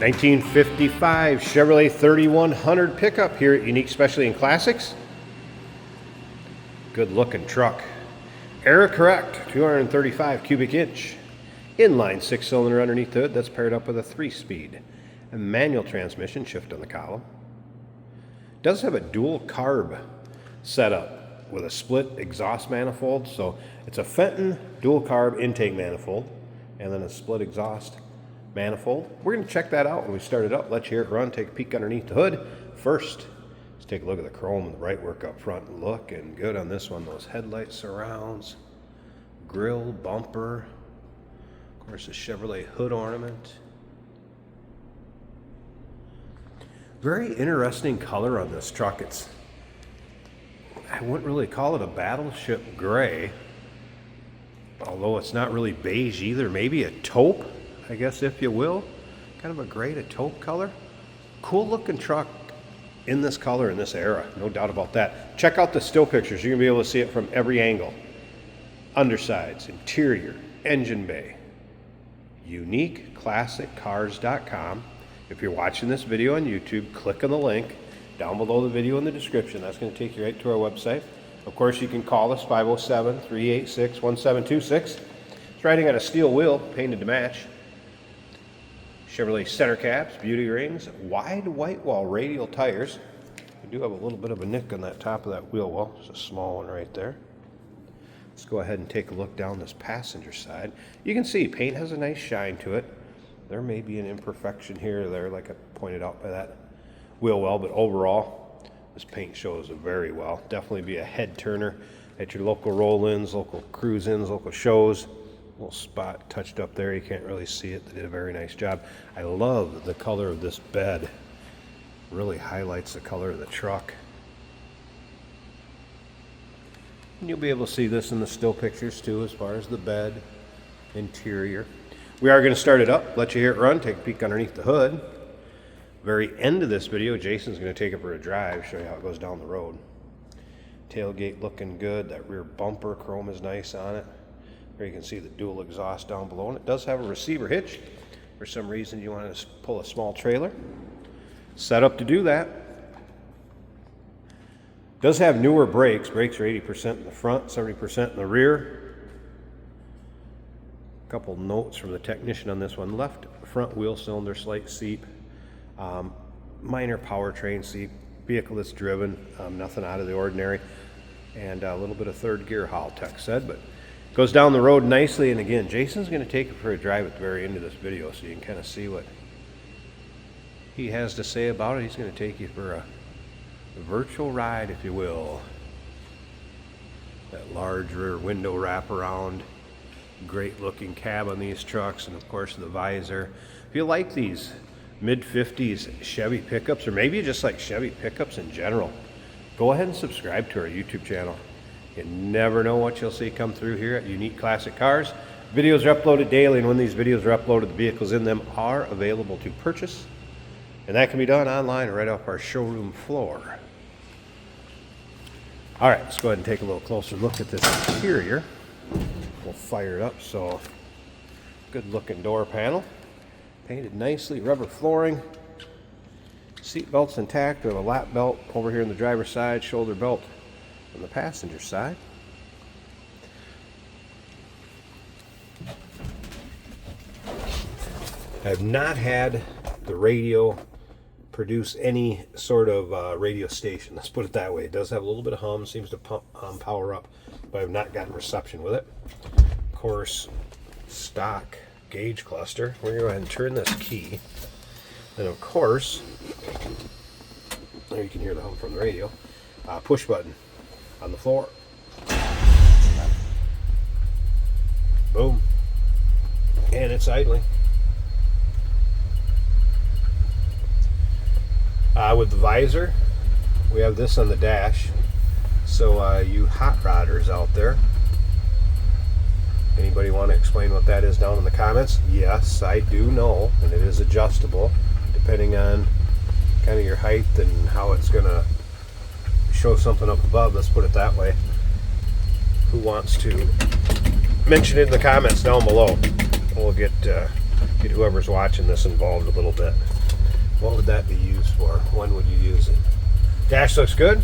1955 Chevrolet 3100 pickup here at Unique Specialty and Classics. Good looking truck. Era correct, 235 cubic inch. Inline 6-cylinder underneath the hood that's paired up with a 3-speed. A manual transmission, shift on the column. Does have a dual carb setup with a split exhaust manifold. So it's a Fenton dual carb intake manifold and then a split exhaust manifold. We're going to check that out when we start it up. Let you hear it run, take a peek underneath the hood. First, let's take a look at the chrome and the bright work up front. Looking good on this one. Those headlight surrounds, grill, bumper, of course the Chevrolet hood ornament. Very interesting color on this truck. I wouldn't really call it a battleship gray, although it's not really beige either. Maybe a taupe, I guess, if you will. Kind of a gray to taupe color. Cool looking truck in this color in this era, no doubt about that. Check out the still pictures. You're gonna be able to see it from every angle. Undersides, interior, engine bay. UniqueClassicCars.com. If you're watching this video on YouTube, click on the link down below the video in the description. That's going to take you right to our website. Of course, you can call us 507-386-1726. It's riding on a steel wheel, painted to match. Chevrolet center caps, beauty rings, wide white wall radial tires. We do have a little bit of a nick on that top of that wheel well. It's a small one right there. Let's go ahead and take a look down this passenger side. You can see paint has a nice shine to it. There may be an imperfection here or there, like I pointed out by that wheel well, but overall, this paint shows very well. Definitely be a head turner at your local roll-ins, local cruise-ins, local shows. Little spot touched up there. You can't really see it. They did a very nice job. I love the color of this bed. Really highlights the color of the truck. And you'll be able to see this in the still pictures too, as far as the bed, interior. We are going to start it up, let you hear it run, take a peek underneath the hood. Very end of this video, Jason's going to take it for a drive, show you how it goes down the road. Tailgate looking good. That rear bumper chrome is nice on it. There you can see the dual exhaust down below, and it does have a receiver hitch. For some reason you want to pull a small trailer. Set up to do that. Does have newer brakes. Brakes are 80% in the front, 70% in the rear. Couple notes from the technician on this one. Left front wheel cylinder slight seep, minor powertrain seep, vehicle that's driven, nothing out of the ordinary, and a little bit of third gear, Haltech said, but goes down the road nicely. And again, Jason's going to take it for a drive at the very end of this video so you can kind of see what he has to say about it. He's going to take you for a virtual ride, if you will. That large rear window wraparound. Great looking cab on these trucks, and of course the visor. If you like these mid-50s Chevy pickups, or maybe you just like Chevy pickups in general, go ahead and subscribe to our YouTube channel. You never know what you'll see come through here at Unique Classic Cars. Videos are uploaded daily, and when these videos are uploaded, the vehicles in them are available to purchase, and that can be done online right off our showroom floor. All right, let's go ahead and take a little closer look at this interior. We'll fire it up. So good looking door panel, painted nicely, rubber flooring, seat belts intact. We have a lap belt over here on the driver's side, shoulder belt on the passenger side. I have not had the radio produce any sort of radio station, let's put it that way. It does have a little bit of hum, seems to pump power up, but I've not gotten reception with it. Of course, stock gauge cluster. We're going to go ahead and turn this key. And of course, there you can hear the hum from the radio. Push button on the floor. Boom. And it's idling. With the visor, we have this on the dash. So you hot rodders out there, anybody want to explain what that is down in the comments? Yes, I do know, and it is adjustable depending on kind of your height and how it's going to show something up above, let's put it that way. Who wants to mention it in the comments down below? We'll get whoever's watching this involved a little bit. What would that be used for? When would you use it? Dash looks good.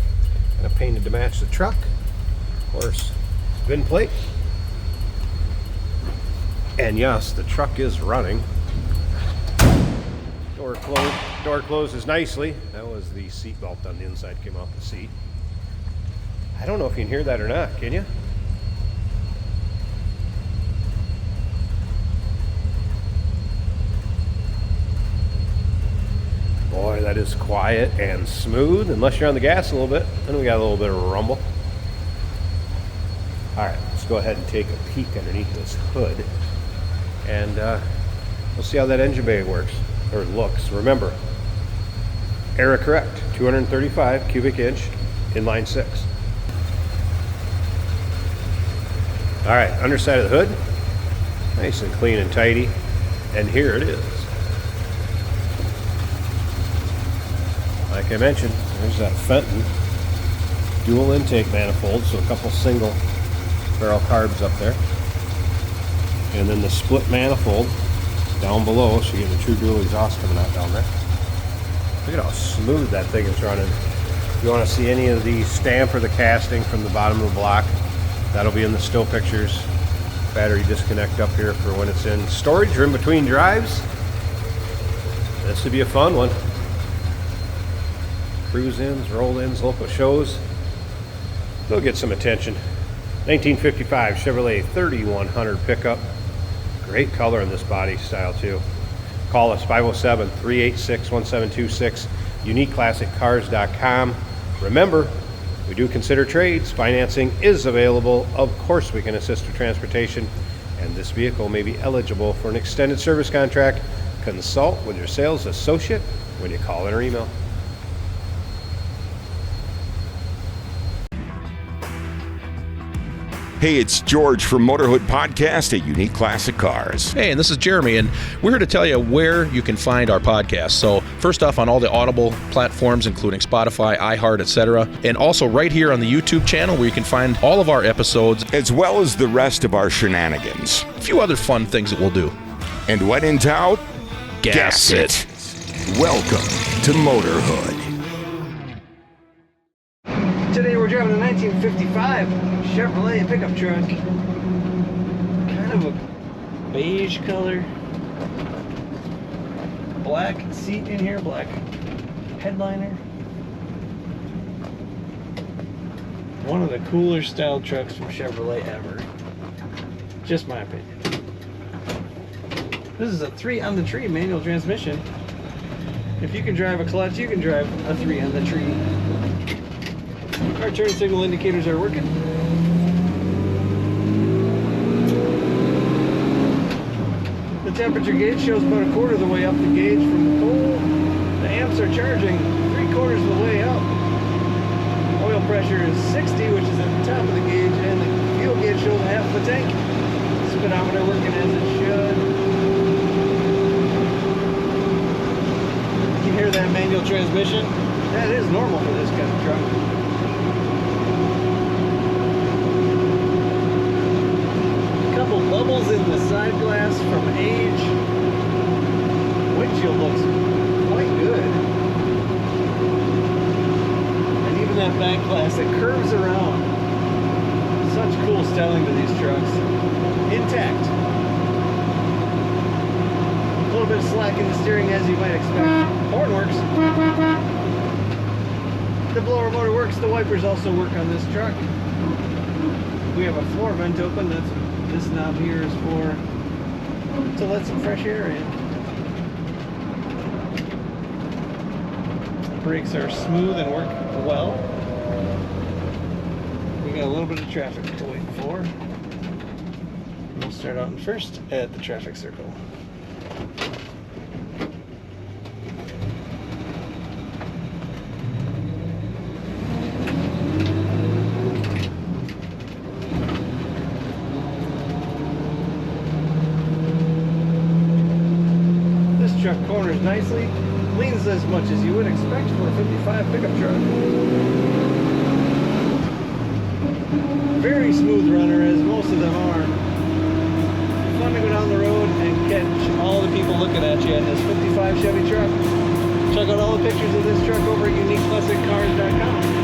Kind of painted to match the truck. Of course, VIN plate. And yes, the truck is running. Door closes nicely. That was the seat belt on the inside, came off the seat. I don't know if you can hear that or not, can you? Boy, that is quiet and smooth, unless you're on the gas a little bit. Then we got a little bit of a rumble. All right, let's go ahead and take a peek underneath this hood, and we'll see how that engine bay works, or looks. Remember, era correct, 235 cubic inch, inline 6. All right, underside of the hood, nice and clean and tidy, and here it is. Like I mentioned, there's that Fenton dual intake manifold, so a couple single barrel carbs up there, and then the split manifold down below, so you get the true dual exhaust coming out down there. Look at how smooth that thing is running. If you want to see any of the stamp or the casting from the bottom of the block, that'll be in the still pictures. Battery disconnect up here for when it's in storage or in between drives. This would be a fun one. Cruise-ins, roll-ins, local shows. They'll get some attention. 1955 Chevrolet 3100 pickup. Great color in this body style too. Call us 507-386-1726, uniqueclassiccars.com. Remember, we do consider trades. Financing is available. Of course, we can assist with transportation, and this vehicle may be eligible for an extended service contract. Consult with your sales associate when you call in or email. Hey, it's George from Motorhood Podcast at Unique Classic Cars. Hey, and this is Jeremy, and we're here to tell you where you can find our podcast. So first off, on all the Audible platforms, including Spotify, iHeart, etc., and also right here on the YouTube channel where you can find all of our episodes, as well as the rest of our shenanigans. A few other fun things that we'll do. And when in doubt, gas it. Welcome to Motorhood. Today we're driving a 1955 Chevrolet pickup truck. Kind of a beige color. Black seat in here, black headliner. One of the cooler style trucks from Chevrolet ever. Just my opinion. This is a 3-on-the-tree manual transmission. If you can drive a clutch, you can drive a 3-on-the-tree. Our turn signal indicators are working. The temperature gauge shows about a quarter of the way up the gauge from the pole. The amps are charging 3/4 of the way up. Oil pressure is 60, which is at the top of the gauge, and the fuel gauge shows half the tank. Speedometer working as it should. You can hear that manual transmission? That is normal for this kind of truck. Bubbles in the side glass from age. Windshield looks quite good. And even that back glass that curves around. Such cool styling to these trucks. Intact. A little bit of slack in the steering as you might expect. Horn works. The blower motor works. The wipers also work on this truck. We have a floor vent open. This knob here is for to let some fresh air in. The brakes are smooth and work well. We got a little bit of traffic to wait for. We'll start out first at the traffic circle. Truck corners nicely, leans as much as you would expect for a 55 pickup truck. Very smooth runner, as most of them are. Fun to go down the road and catch all the people looking at you in this 55 Chevy truck. Check out all the pictures of this truck over at uniqueclassiccars.com.